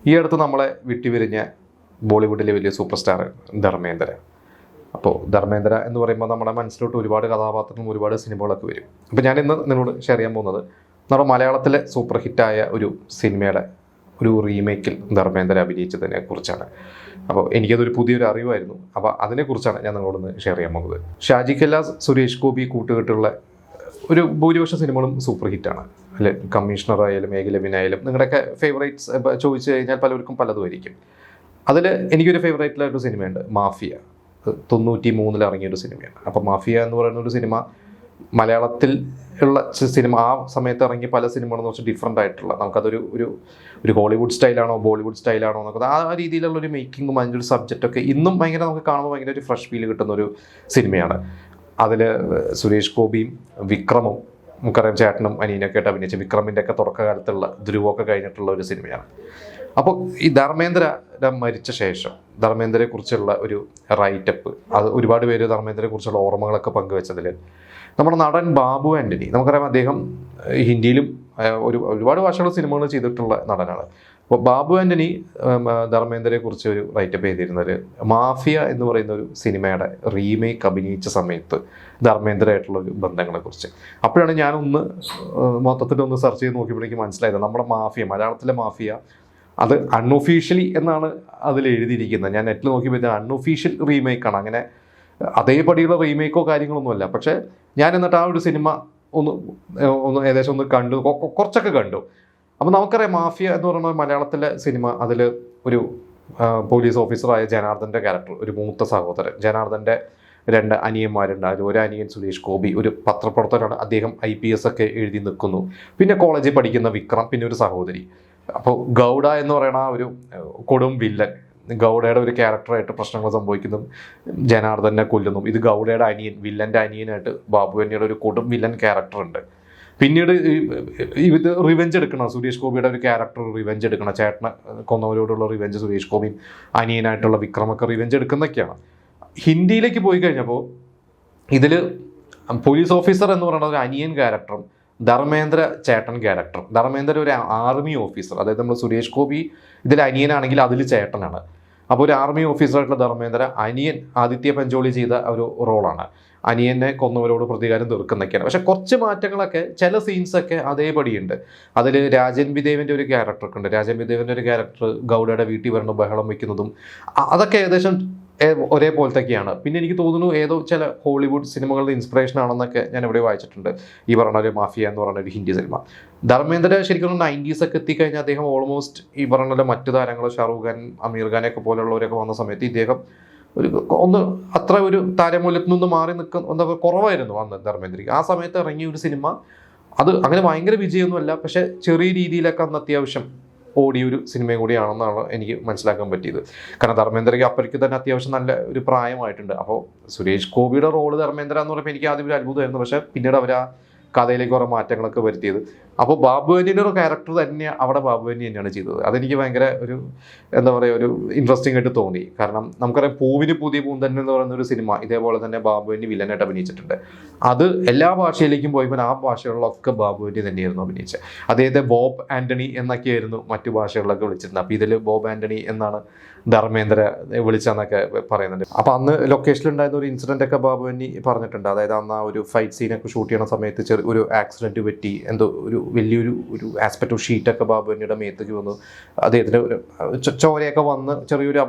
ഈ അടുത്ത് നമ്മളെ വിട്ടുപിരിഞ്ഞ ബോളിവുഡിലെ വലിയ സൂപ്പർ സ്റ്റാർ ധർമ്മേന്ദ്ര. അപ്പോൾ ധർമ്മേന്ദ്ര എന്ന് പറയുമ്പോൾ നമ്മുടെ മനസ്സിലോട്ട് ഒരുപാട് കഥാപാത്രങ്ങളും ഒരുപാട് സിനിമകളൊക്കെ വരും. അപ്പോൾ ഞാൻ ഇന്ന് നിങ്ങളോട് ഷെയർ ചെയ്യാൻ പോകുന്നത് നമ്മുടെ മലയാളത്തിലെ സൂപ്പർ ഹിറ്റായ ഒരു സിനിമയുടെ ഒരു റീമേക്കിൽ ധർമ്മേന്ദ്ര അഭിനയിച്ചതിനെ കുറിച്ചാണ്. അപ്പോൾ എനിക്കതൊരു പുതിയൊരു അറിവായിരുന്നു. അപ്പോൾ അതിനെക്കുറിച്ചാണ് ഞാൻ നിങ്ങളോടൊന്ന് ഷെയർ ചെയ്യാൻ പോകുന്നത്. ഷാജി കൈലാസ്, സുരേഷ് ഗോപി കൂട്ടുകെട്ടുള്ള ഒരു ഭൂരിപക്ഷ സിനിമകളും സൂപ്പർ ഹിറ്റാണ് അല്ലെ. കമ്മീഷണർ ആയാലും ഏകലവ്യനായാലും നിങ്ങളുടെയൊക്കെ ഫേവറേറ്റ്സ് ചോദിച്ചു കഴിഞ്ഞാൽ പലർക്കും പലതും ആയിരിക്കും. അതിൽ എനിക്കൊരു ഫേവറേറ്റിലായിട്ടൊരു സിനിമയുണ്ട്, മാഫിയ. 93 ഇറങ്ങിയൊരു സിനിമയാണ്. അപ്പോൾ മാഫിയ എന്ന് പറയുന്ന ഒരു സിനിമ മലയാളത്തിൽ ഉള്ള സിനിമ ആ സമയത്ത് ഇറങ്ങിയ പല സിനിമകളെന്ന് വെച്ചാൽ ഡിഫറെൻ്റ് ആയിട്ടുള്ള, നമുക്കതൊരു ഒരു ഹോളിവുഡ് സ്റ്റൈലാണോ ബോളിവുഡ് സ്റ്റൈലാണോ എന്നൊക്കെ ആ രീതിയിലുള്ള ഒരു മേക്കിങ്ങും അതിൻ്റെ ഒരു സബ്ജക്റ്റൊക്കെ ഇന്നും ഭയങ്കര നമുക്ക് കാണുമ്പോൾ ഭയങ്കര ഒരു ഫ്രഷ് ഫീൽ കിട്ടുന്ന ഒരു സിനിമയാണ്. അതിൽ സുരേഷ് ഗോപിയും വിക്രമും, നമുക്കറിയാം ചേട്ടനും അനിയനൊക്കെ ആയിട്ട് അഭിനയിച്ച വിക്രമിൻ്റെ ഒക്കെ തുടക്കകാലത്തുള്ള ധ്രുവമൊക്കെ കഴിഞ്ഞിട്ടുള്ള ഒരു സിനിമയാണ്. അപ്പോൾ ഈ ധർമ്മേന്ദ്ര മരിച്ച ശേഷം ധർമ്മേന്ദ്രയെ കുറിച്ചുള്ള ഒരു റൈറ്റപ്പ്, അത് ഒരുപാട് പേര് ധർമ്മേന്ദ്രയെ കുറിച്ചുള്ള ഓർമ്മകളൊക്കെ പങ്കുവെച്ചതിൽ നമ്മുടെ നടൻ ബാബു ആൻ്റണി, നമുക്കറിയാം അദ്ദേഹം ഹിന്ദിയിലും ഒരുപാട് ഭാഷകൾ സിനിമകൾ ചെയ്തിട്ടുള്ള നടനാണ്. അപ്പോൾ ബാബു ആൻ്റണി ധർമ്മേന്ദ്രയെ കുറിച്ച് ഒരു റൈറ്റപ്പ് ചെയ്തിരുന്നത് മാഫിയ എന്ന് പറയുന്ന ഒരു സിനിമയുടെ റീമേക്ക് അഭിനയിച്ച സമയത്ത് ധർമ്മേന്ദ്രയായിട്ടുള്ള ഒരു ബന്ധങ്ങളെക്കുറിച്ച്. അപ്പോഴാണ് ഞാനൊന്ന് മൊത്തത്തിലൊന്ന് സെർച്ച് ചെയ്ത് നോക്കിയപ്പോഴേക്ക് മനസ്സിലായത് നമ്മുടെ മാഫിയ, മലയാളത്തിലെ മാഫിയ, അത് അൺഒഫീഷ്യലി എന്നാണ് അതിൽ എഴുതിയിരിക്കുന്നത്. ഞാൻ നെറ്റിൽ നോക്കിയപ്പോൾ അൺഒഫീഷ്യൽ റീമേക്കാണ്. അങ്ങനെ അതേപടിയുള്ള റീമേക്കോ കാര്യങ്ങളൊന്നുമല്ല. പക്ഷേ ഞാൻ എന്നിട്ട് ആ ഒരു സിനിമ ഒന്ന് ഏകദേശം ഒന്ന് കണ്ടു, കുറച്ചൊക്കെ കണ്ടു. അപ്പോൾ നമുക്കറിയാം മാഫിയ എന്ന് പറയുന്ന മലയാളത്തിലെ സിനിമ, അതിൽ ഒരു പോലീസ് ഓഫീസറായ ജനാർദ്ദൻ്റെ ക്യാരക്ടർ, ഒരു മൂത്ത സഹോദരൻ. ജനാർദ്ദൻ്റെ 2 അനിയന്മാരുണ്ട്. അതിൽ ഒരു അനിയൻ സുരേഷ് ഗോപി, ഒരു പത്രപ്രവർത്തകനാണ്. അദ്ദേഹം IPS ഒക്കെ എഴുതി നിൽക്കുന്നു. പിന്നെ കോളേജിൽ പഠിക്കുന്ന വിക്രം, പിന്നെ ഒരു സഹോദരി. അപ്പോൾ ഗൗഡ എന്ന് പറയുന്ന ആ ഒരു കൊടും വില്ലൻ, ഗൗഡയുടെ ഒരു ക്യാരക്ടറായിട്ട് പ്രശ്നങ്ങൾ സംഭവിക്കുന്നതും ജനാർദ്ദനെ കൊല്ലുന്നു. ഇത് ഗൗഡയുടെ അനിയൻ, വില്ലൻ്റെ അനിയനായിട്ട് ബാബുവന്നിയുടെ ഒരു കൊടും വില്ലൻ ക്യാരക്ടറുണ്ട്. പിന്നീട് ഇത് റിവെഞ്ച് എടുക്കണം, സുരേഷ് ഗോപിയുടെ ഒരു ക്യാരക്ടർ റിവെഞ്ച് എടുക്കണം, ചേട്ടനെ കൊന്നവരോടുള്ള റിവെഞ്ച് സുരേഷ് ഗോപിയും അനിയനായിട്ടുള്ള വിക്രമൊക്കെ റിവെഞ്ച് എടുക്കുന്നതൊക്കെയാണ്. ഹിന്ദിയിലേക്ക് പോയി കഴിഞ്ഞപ്പോൾ ഇതിൽ പോലീസ് ഓഫീസർ എന്ന് പറയുന്ന ഒരു അനിയൻ ക്യാരക്ടറും ധർമ്മേന്ദ്ര ചേട്ടൻ ക്യാരക്ടർ. ധർമ്മേന്ദ്ര ഒരു ആർമി ഓഫീസർ, അതായത് നമ്മൾ സുരേഷ് ഗോപി ഇതിൽ അനിയനാണെങ്കിൽ അതിൽ ചേട്ടനാണ്. അപ്പോൾ ഒരു ആർമി ഓഫീസറായിട്ടുള്ള ധർമ്മേന്ദ്ര അനിയൻ ആദിത്യ പഞ്ചോളി ചെയ്ത ഒരു റോളാണ്. അനിയനെ കൊന്നവരോട് പ്രതികാരം തീർക്കുന്നൊക്കെയാണ്. പക്ഷെ കുറച്ച് മാറ്റങ്ങളൊക്കെ, ചില സീൻസൊക്കെ അതേപടിയുണ്ട്. അതിൽ രാജൻ വിദേവിൻ്റെ ഒരു ക്യാരക്ടറൊക്കെ ഉണ്ട്. രാജൻ വിദേവിൻ്റെ ഒരു ക്യാരക്ടർ ഗൗഡയുടെ വീട്ടിൽ വരണം ബഹളം വയ്ക്കുന്നതും അതൊക്കെ ഏകദേശം ഒരേപോലത്തൊക്കെയാണ്. പിന്നെ എനിക്ക് തോന്നുന്നു ഏതോ ചില ഹോളിവുഡ് സിനിമകളുടെ ഇൻസ്പിറേഷൻ ആണെന്നൊക്കെ ഞാൻ ഇവിടെ വായിച്ചിട്ടുണ്ട്. ഈ പറഞ്ഞ ഒരു മാഫിയ എന്ന് പറഞ്ഞ ഒരു ഹിന്ദി സിനിമ. ധർമ്മേന്ദ്ര ശരിക്കും 90s ഒക്കെ എത്തിക്കഴിഞ്ഞാൽ അദ്ദേഹം ഓൾമോസ്റ്റ് ഈ പറഞ്ഞ മറ്റു താരങ്ങൾ ഷാറൂഖ് ഖാൻ, അമീർ ഖാനൊക്കെ പോലുള്ളവരൊക്കെ വന്ന സമയത്ത് ഇദ്ദേഹം അത്ര ഒരു താരമൂല്യത്തിൽ നിന്ന് മാറി എന്താ കുറവായിരുന്നു വന്നത് ധർമ്മേന്ദ്രയ്ക്ക്. ആ സമയത്ത് ഇറങ്ങിയ ഒരു സിനിമ അത് അങ്ങനെ ഭയങ്കര വിജയമൊന്നുമല്ല, പക്ഷെ ചെറിയ രീതിയിലൊക്കെ അന്ന് അത്യാവശ്യം ഓടിയൊരു സിനിമയും കൂടിയാണെന്നാണ് എനിക്ക് മനസ്സിലാക്കാൻ പറ്റിയത്. കാരണം ധർമ്മേന്ദ്രയ്ക്ക് അപ്പോഴേക്ക് തന്നെ അത്യാവശ്യം നല്ല ഒരു പ്രായമായിട്ടുണ്ട്. അപ്പോൾ സുരേഷ് ഗോപിയുടെ റോള് ധർമ്മേന്ദ്ര എന്ന് പറയുമ്പോൾ എനിക്ക് ആദ്യം ഒരു അത്ഭുതമായിരുന്നു. പക്ഷേ പിന്നീട് അവർ ആ കഥയിലേക്ക് കുറേ മാറ്റങ്ങളൊക്കെ വരുത്തിയത്. അപ്പോൾ ബാബു ആൻ്റണിയുടെ ഒരു ക്യാരക്ടർ തന്നെ അവിടെ ബാബു ആൻ്റണി തന്നെയാണ് ചെയ്തത്. അതെനിക്ക് ഭയങ്കര ഒരു എന്താ പറയുക, ഒരു ഇൻട്രസ്റ്റിംഗ് ആയിട്ട് തോന്നി. കാരണം നമുക്കറിയാം പൂവിന് പുതിയ പൂന്തന്നെ എന്ന് പറയുന്ന ഒരു സിനിമ ഇതേപോലെ തന്നെ ബാബു ആൻ്റണി വില്ലനായിട്ട് അഭിനയിച്ചിട്ടുണ്ട്. അത് എല്ലാ ഭാഷയിലേക്കും പോയപ്പോൾ ആ ഭാഷകളിലൊക്കെ ബാബു ആൻ്റണി തന്നെയായിരുന്നു അഭിനയിച്ചത്. അദ്ദേഹത്തെ ബോബ് ആൻ്റണി എന്നൊക്കെയായിരുന്നു മറ്റു ഭാഷകളിലൊക്കെ വിളിച്ചിരുന്നത്. അപ്പോൾ ഇതിൽ ബോബ് ആൻ്റണി എന്നാണ് ധർമ്മേന്ദ്ര വിളിച്ചെന്നൊക്കെ പറയുന്നുണ്ട്. അപ്പോൾ അന്ന് ലൊക്കേഷനിലുണ്ടായിരുന്ന ഒരു ഇൻസിഡൻ്റ് ഒക്കെ ബാബു ആൻ്റണി പറഞ്ഞിട്ടുണ്ട്. അതായത് അന്ന് ആ ഒരു ഫൈറ്റ് സീനൊക്കെ ഷൂട്ട് ചെയ്യണ സമയത്ത് ഒരു ആക്സിഡൻറ്റ് പറ്റി, എന്തോ ഒരു വലിയൊരു ആസ്പെക്ട് ഷീറ്റൊക്കെ ബാബു ആൻ്റണിയുടെ മേത്തേക്ക് വന്നു. അദ്ദേഹത്തിന് ഒരു ചോരയൊക്കെ വന്ന് ചെറിയൊരു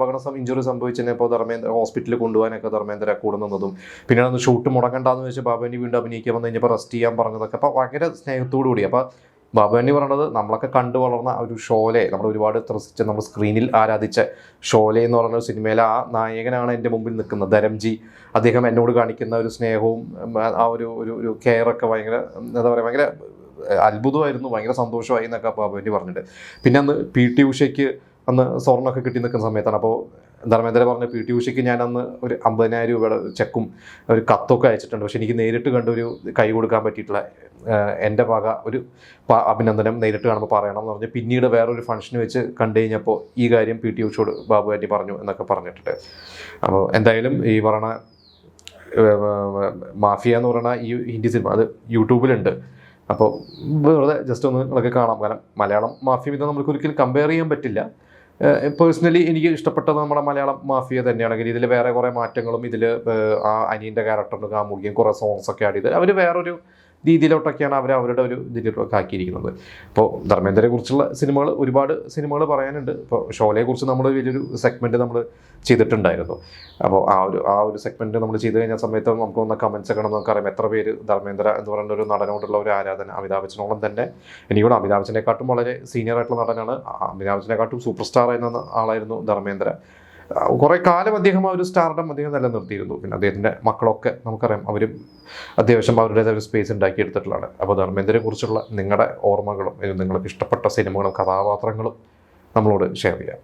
ഇഞ്ചുറി സംഭവിച്ചപ്പോൾ ധർമ്മേന്ദ്ര ഹോസ്പിറ്റലിൽ കൊണ്ടുപോകാനൊക്കെ ധർമ്മേന്ദ്ര കൂടെ നിന്നതും, പിന്നെ അന്ന് ഷൂട്ട് മുടങ്ങണ്ടെന്ന് വെച്ചാൽ ബാബു ആൻ്റണി വീണ്ടും അഭിനയിക്കാൻ വന്നു കഴിഞ്ഞപ്പോൾ റെസ്റ്റ് ചെയ്യാൻ പറഞ്ഞതൊക്കെ. അപ്പോൾ ഭയങ്കര സ്നേഹത്തോടു കൂടി. അപ്പോൾ ബാബു ആൻ്റണി പറഞ്ഞത് നമ്മളൊക്കെ കണ്ടു വളർന്ന ഒരു ഷോലെ, നമ്മൾ ഒരുപാട് ത്രസിച്ച് നമ്മൾ സ്ക്രീനിൽ ആരാധിച്ച ഷോലെ എന്ന് പറയുന്ന സിനിമയിലെ ആ നായകനാണ് എൻ്റെ മുമ്പിൽ നിൽക്കുന്നത്, ധരംജി. അദ്ദേഹം എന്നോട് കാണിക്കുന്ന ഒരു സ്നേഹവും ആ ഒരു കെയറൊക്കെ ഭയങ്കര എന്താ പറയുക, ഭയങ്കര അത്ഭുതമായിരുന്നു, ഭയങ്കര സന്തോഷമായി എന്നൊക്കെ ബാബു ആൻ്റണി പറഞ്ഞിട്ട്. പിന്നെ അന്ന് PT ഉഷയ്ക്ക് അന്ന് സ്വർണ്ണമൊക്കെ കിട്ടി നിൽക്കുന്ന സമയത്താണ്. അപ്പോൾ ധർമ്മേന്ദ്ര പറഞ്ഞ PT ഉഷയ്ക്ക് ഞാനന്ന് ഒരു 50,000 രൂപയുടെ ചെക്കും ഒരു കത്തൊക്കെ അയച്ചിട്ടുണ്ട്. പക്ഷെ എനിക്ക് നേരിട്ട് കണ്ട് ഒരു കൈ കൊടുക്കാൻ പറ്റിയിട്ടില്ല. എൻ്റെ വക ഒരു അഭിനന്ദനം നേരിട്ട് കാണുമ്പോൾ പറയണം എന്ന് പറഞ്ഞ് പിന്നീട് വേറൊരു ഫംഗ്ഷന് വെച്ച് കണ്ടു കഴിഞ്ഞപ്പോൾ ഈ കാര്യം PT ഉഷയോട് ബാബു ആൻ്റണി പറഞ്ഞു എന്നൊക്കെ പറഞ്ഞിട്ടുണ്ട്. അപ്പോൾ എന്തായാലും ഈ പറയണ മാഫിയ എന്ന് പറയുന്ന ഈ ഹിന്ദി സിനിമ അത് യൂട്യൂബിലുണ്ട്. അപ്പോൾ വെറുതെ ജസ്റ്റ് ഒന്ന് നിങ്ങളൊക്കെ കാണാം. കാരണം മലയാളം മാഫിയ ഇത് നമുക്ക് ഒരിക്കലും കമ്പയർ ചെയ്യാൻ പറ്റില്ല. പേഴ്സണലി എനിക്ക് ഇഷ്ടപ്പെട്ടത് നമ്മുടെ മലയാളം മാഫിയ തന്നെയാണെങ്കിൽ ഇതിൽ വേറെ കുറേ മാറ്റങ്ങളും ഇതിൽ ആ അനിയൻ്റെ ക്യാരക്ടറിന് കാമുകിയും കുറേ സോങ്സൊക്കെ ആഡ് ചെയ്ത് അവർ വേറൊരു രീതിയിലോട്ടൊക്കെയാണ് അവരുടെ ഒരു ഇതിലോട്ടൊക്കെ ആക്കിയിരിക്കുന്നത്. ഇപ്പോൾ ധർമ്മേന്ദ്രയെ കുറിച്ചുള്ള സിനിമകൾ ഒരുപാട് സിനിമകൾ പറയാനുണ്ട്. ഇപ്പോൾ ഷോലയെ കുറിച്ച് നമ്മൾ വലിയൊരു സെഗ്മെൻറ്റ് നമ്മൾ ചെയ്തിട്ടുണ്ടായിരുന്നു. അപ്പോൾ ആ ഒരു സെഗ്മെൻറ്റ് നമ്മൾ ചെയ്ത് കഴിഞ്ഞ സമയത്ത് നമുക്ക് വന്ന കമൻസ് ഒക്കെ നമുക്കറിയാം എത്ര പേര് ധർമ്മേന്ദ്ര എന്ന് പറയുന്ന ഒരു നടനോടുള്ള ഒരു ആരാധന. അമിതാഭ് ബച്ചനോളം തന്നെ എനിക്കൂടെ അമിതാഭ് ബച്ചനെക്കാട്ടും വളരെ സീനിയർ ആയിട്ടുള്ള നടനാണ്. അമിതാഭ് ബച്ചനെക്കാട്ടും സൂപ്പർ സ്റ്റാർ ആയിരുന്ന ആളായിരുന്നു ധർമ്മേന്ദ്ര. കുറേ കാലം അദ്ദേഹം ആ ഒരു സ്റ്റാർഡം അദ്ദേഹം നിലനിർത്തിയിരുന്നു. പിന്നെ അദ്ദേഹത്തിൻ്റെ മക്കളൊക്കെ നമുക്കറിയാം അവരും അത്യാവശ്യം അവരുടേതായ ഒരു സ്പേസ് ഉണ്ടാക്കിയെടുത്തിട്ടുള്ളതാണ്. അപ്പോൾ ധർമ്മേന്ദ്രയെ കുറിച്ചുള്ള നിങ്ങളുടെ ഓർമ്മകളും നിങ്ങൾക്ക് ഇഷ്ടപ്പെട്ട സിനിമകളും കഥാപാത്രങ്ങളും നമ്മളോട് ഷെയർ ചെയ്യാം.